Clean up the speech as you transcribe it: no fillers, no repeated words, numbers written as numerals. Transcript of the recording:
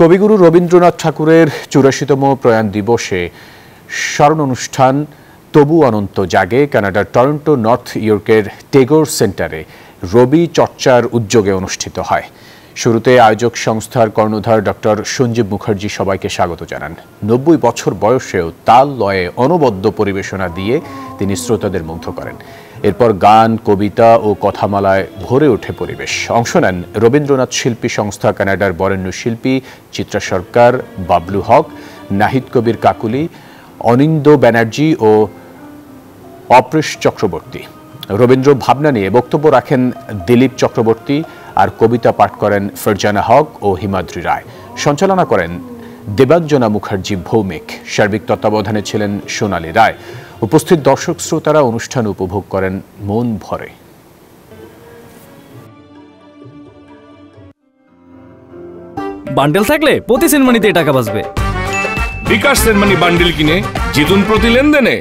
কবিগুরু রবীন্দ্রনাথ ঠাকুরের ৮৪তম প্রয়াণ দিবসে স্মরণ অনুষ্ঠান তবু অনন্ত জাগে কানাডার টরন্টো নর্থ ইয়র্কের টেগোর সেন্টারে রবি চর্চার উদ্যোগে অনুষ্ঠিত হয়। শুরুতে আয়োজক সংস্থার কর্ণধার ডক্টর সঞ্জীব মুখার্জি সবাইকে স্বাগত জানান। ৯০ বছর বয়সেও তাল লয়ে অনবদ্য পরিবেশনা দিয়ে তিনি শ্রোতাদের মুগ্ধ করেন। এরপর গান, কবিতা ও কথামালায় ভরে ওঠে পরিবেশ। অংশ নেন রবীন্দ্রনাথ শিল্পী সংস্থা কানাডার বরেণ্য শিল্পী চিত্রা সরকার, বাবলু হক, নাহিদ কবির কাকুলি, অনিন্দ্য ব্যানার্জি ও অপরেশ চক্রবর্তী। রবীন্দ্র ভাবনা নিয়ে বক্তব্য রাখেন দিলীপ চক্রবর্তী, আর কবিতা পাঠ করেন ফারজানা হক ও হিমাদ্রি রায়। সঞ্চালনা করেন দেবাঞ্জনা মুখার্জি ভৌমিক। সার্বিক তত্ত্বাবধানে ছিলেন সোনালী রায়। উপস্থিত দর্শক শ্রোতারা অনুষ্ঠান উপভোগ করেন মন ভরে। বান্ডেল থাকলে প্রতি সেনমানিতে টাকা বাঁচবে। বিকাশ সেনমানি বান্ডেল কিনে জিতুন প্রতি লেনদেনে।